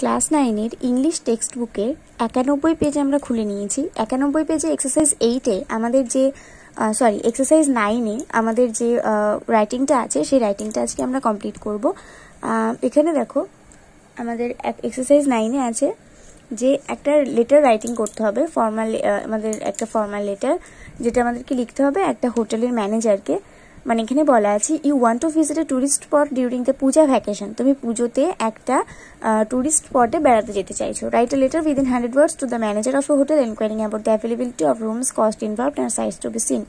Class 9-এর English text বুকের 91 page আমরা খুলে নিয়েছি। 91 পেজে এক্সারসাইজ 8-এ আমাদের যে এক্সারসাইজ 9-এ আমাদের যে রাইটিংটা আছে সেই রাইটিংটা আজকে আমরা কমপ্লিট করব। এখানে দেখো আমাদের এক্সারসাইজ 9-এ আছে যে একটা লেটার রাইটিং করতে হবে, ফর্মাল আমাদের একটা ফর্মাল লেটার, যেটা আমাদেরকে লিখতে হবে একটা হোটেলের ম্যানেজারকে। মানে এখানে বলা আছে you want to visit a tourist spot during the puja vacation. তুমি পুজোতে একটা টুরিস্ট স্পটে বেড়াতে যেতে চাইছো। Write a letter within 100 words to the manager of a hotel enquiring about the availability of rooms, cost involved and সাইজ to be seen.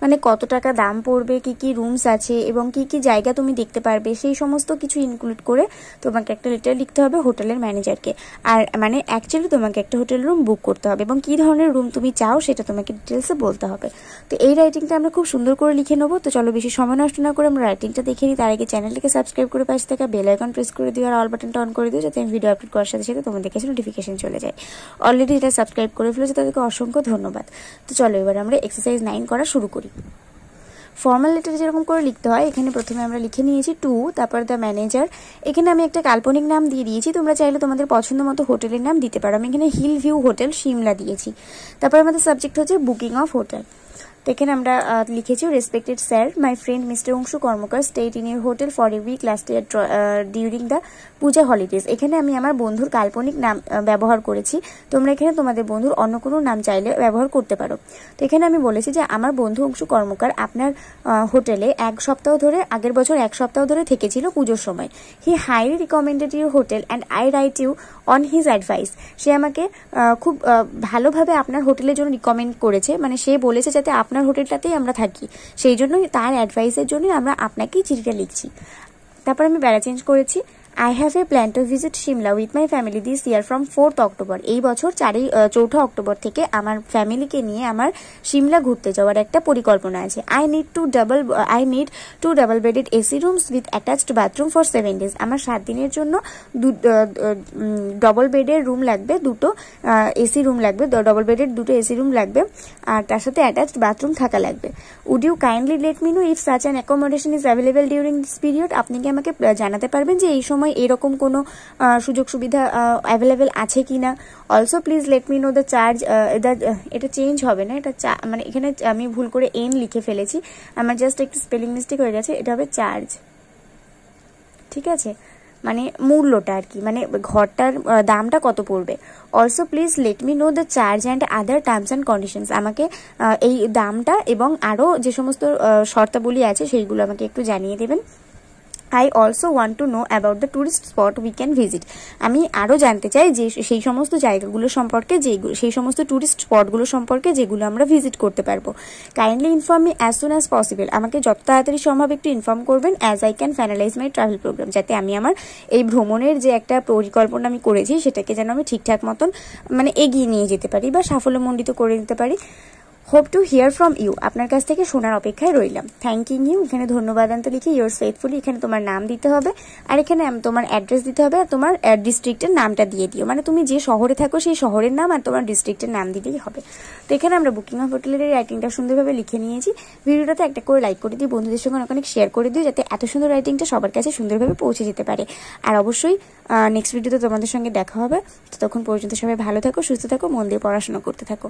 মানে কত টাকা দাম পড়বে, কি কি রুমস আছে এবং কি কি জায়গা তুমি দেখতে পারবে, সেই সমস্ত কিছু ইনক্লুড করে তোমাকে একটা লেটার লিখতে হবে হোটেলের ম্যানেজারকে। আর মানে অ্যাকচুয়ালি তোমাকে একটা হোটেল রুম বুক করতে হবে এবং কি ধরনের রুম তুমি চাও সেটা তোমাকে ডিটেলসে বলতে হবে। তো এই রাইটিংটা আমরা খুব সুন্দর করে লিখে নেবো। তো চলো বেশি সময় নষ্ট না করে আমরা রাইটিংটা দেখে নিই। তার আগে চ্যানেলটাকে সাবস্ক্রাইব করে পাশে থাকা বেল আইকন প্রেস করে দিও আর অল বাটনটা অন করে দিও, যাতে আমি ভিডিও আপলোড করার সাথে সাথে তোমাদের কাছে নোটিফিকেশন চলে যায়। অলরেডি এটা সাবস্ক্রাইব করে ফেলেছে, তাদেরকে অসংখ্য ধন্যবাদ। তো চলো এবার আমরা এক্সারসাইজ 9 করা শুরু করি। ফর্মাল লেটার যেরকম করে লিখতে হয়, এখানে প্রথমে আমরা লিখে নিয়েছি টু, তারপর দ্য ম্যানেজার। এখানে আমি একটা কাল্পনিক নাম দিয়ে দিয়েছি, তোমরা চাইলে তোমাদের পছন্দ মতো হোটেলের নাম দিতে পারো। আমি এখানে হিল ভিউ হোটেল সিমলা দিয়েছি। তারপর আমাদের সাবজেক্ট হচ্ছে বুকিং অফ হোটেল। তো এখানে আমরা লিখেছি respected sir, my friend mister Anshu Karmakar stayed in your hotel for a week last year during the puja holidays. এখানে আমি আমার বন্ধুর কাল্পনিক নাম ব্যবহার করেছি, তোমরা এখানে তোমাদের বন্ধুর অন্য কোনো নাম চাইলে ব্যবহার করতে পারো। তো এখানে আমি বলেছি যে আমার বন্ধু অংশু কর্মকার আপনার হোটেলে আগের বছর এক সপ্তাহ ধরে থেকেছিল পুজোর সময়। He highly recommended your hotel and I write you on his advice. সে আমাকে খুব ভালোভাবে আপনার হোটেলের জন্য রিকমেন্ড করেছে, মানে সে বলেছে যাতে আপনার হোটেলটাতেই আমরা থাকি, সেই জন্যই তার অ্যাডভাইসের জন্যই আমরা আপনাকেই চিঠিটা লিখছি। তারপর আমি প্যারা চেঞ্জ করেছি I have a plan to visit Shimla with my family this year from 4th October. এই বছর 4ঠা অক্টোবর থেকে আমার ফ্যামিলিকে নিয়ে আমার সিমলা ঘুরতে যাওয়ার একটা পরিকল্পনা আছে। I need two double bedded AC rooms with attached bathroom for 7 days. আমার 7 দিনের জন্য ডবল বেডের রুম লাগবে, দুটো এসি রুম লাগবে, ডবল বেডের দুটো এসি রুম লাগবে, আর তার সাথে অ্যাটাচড বাথরুম থাকা লাগবে। Would you kindly let me know if such an accommodation is available during this period? আপনি কি আমাকে জানাতে পারবেন যে এই সময় এরকম কোনো সুযোগ সুবিধা অ্যাভেলেবেল আছে কিনা? Also please let me know the charge. এটা চেঞ্জ হবে না, এটা মানে এখানে আমি ভুল করে এন লিখে ফেলেছি, আমার জাস্ট একটু স্পেলিং মিস্টেক হয়ে গেছে, এটা হবে চার্জ। ঠিক আছে, মানে মূল্যটা আর কি, মানে ঘরটার দামটা কত পড়বে। Also please let me know the charge and other terms and conditions. আমাকে এই দামটা এবং আরও যে সমস্ত শর্তাবলী আছে সেইগুলো আমাকে একটু জানিয়ে দেবেন। I also want to know about the tourist spot we can visit. আমি আরও জানতে চাই যে সেই সমস্ত জায়গাগুলো সম্পর্কে, সেই সমস্ত ট্যুরিস্ট স্পটগুলো সম্পর্কে যেগুলো আমরা ভিজিট করতে পারবো। Kindly inform me as soon as possible. আমাকে যত তাড়াতাড়ি সম্ভব একটু ইনফর্ম করবেন, as I can finalise my travel programme, যাতে আমি আমার এই ভ্রমণের যে একটা পরিকল্পনা আমি করেছি সেটাকে যেন আমি ঠিকঠাক মতন মানে এগিয়ে নিয়ে যেতে পারি বা সাফল্যমণ্ডিত করে নিতে পারি। Hope to hear from you. আপনার কাছ থেকে শোনার অপেক্ষায় রইলাম। থ্যাংকিং ইউ, এখানে ধন্যবাদান্ত লিখে ইয়োর্স ফেথফুলি, এখানে তোমার নাম দিতে হবে আর এখানে তোমার অ্যাড্রেস দিতে হবে আর তোমার ডিস্ট্রিক্টের নামটা দিয়ে দিও, মানে তুমি যে শহরে থাকো সেই শহরের নাম আর তোমার ডিস্ট্রিক্টের নাম দিলেই হবে। তো এখানে আমরা বুকিং অফ হোটেলের রাইটিংটা সুন্দরভাবে লিখে নিয়েছি। ভিডিওটাতে একটা করে লাইক করে দিই, বন্ধুদের সঙ্গে অনেক শেয়ার করে দিও, যাতে এত সুন্দর রাইটিংটা সবার কাছে সুন্দরভাবে পৌঁছে যেতে পারে। আর অবশ্যই নেক্সট ভিডিওতে তোমাদের সঙ্গে দেখা হবে। ততক্ষণ পর্যন্ত সবাই ভালো থাকো, সুস্থ থাকো, মন দিয়ে পড়াশোনা করতে থাকো।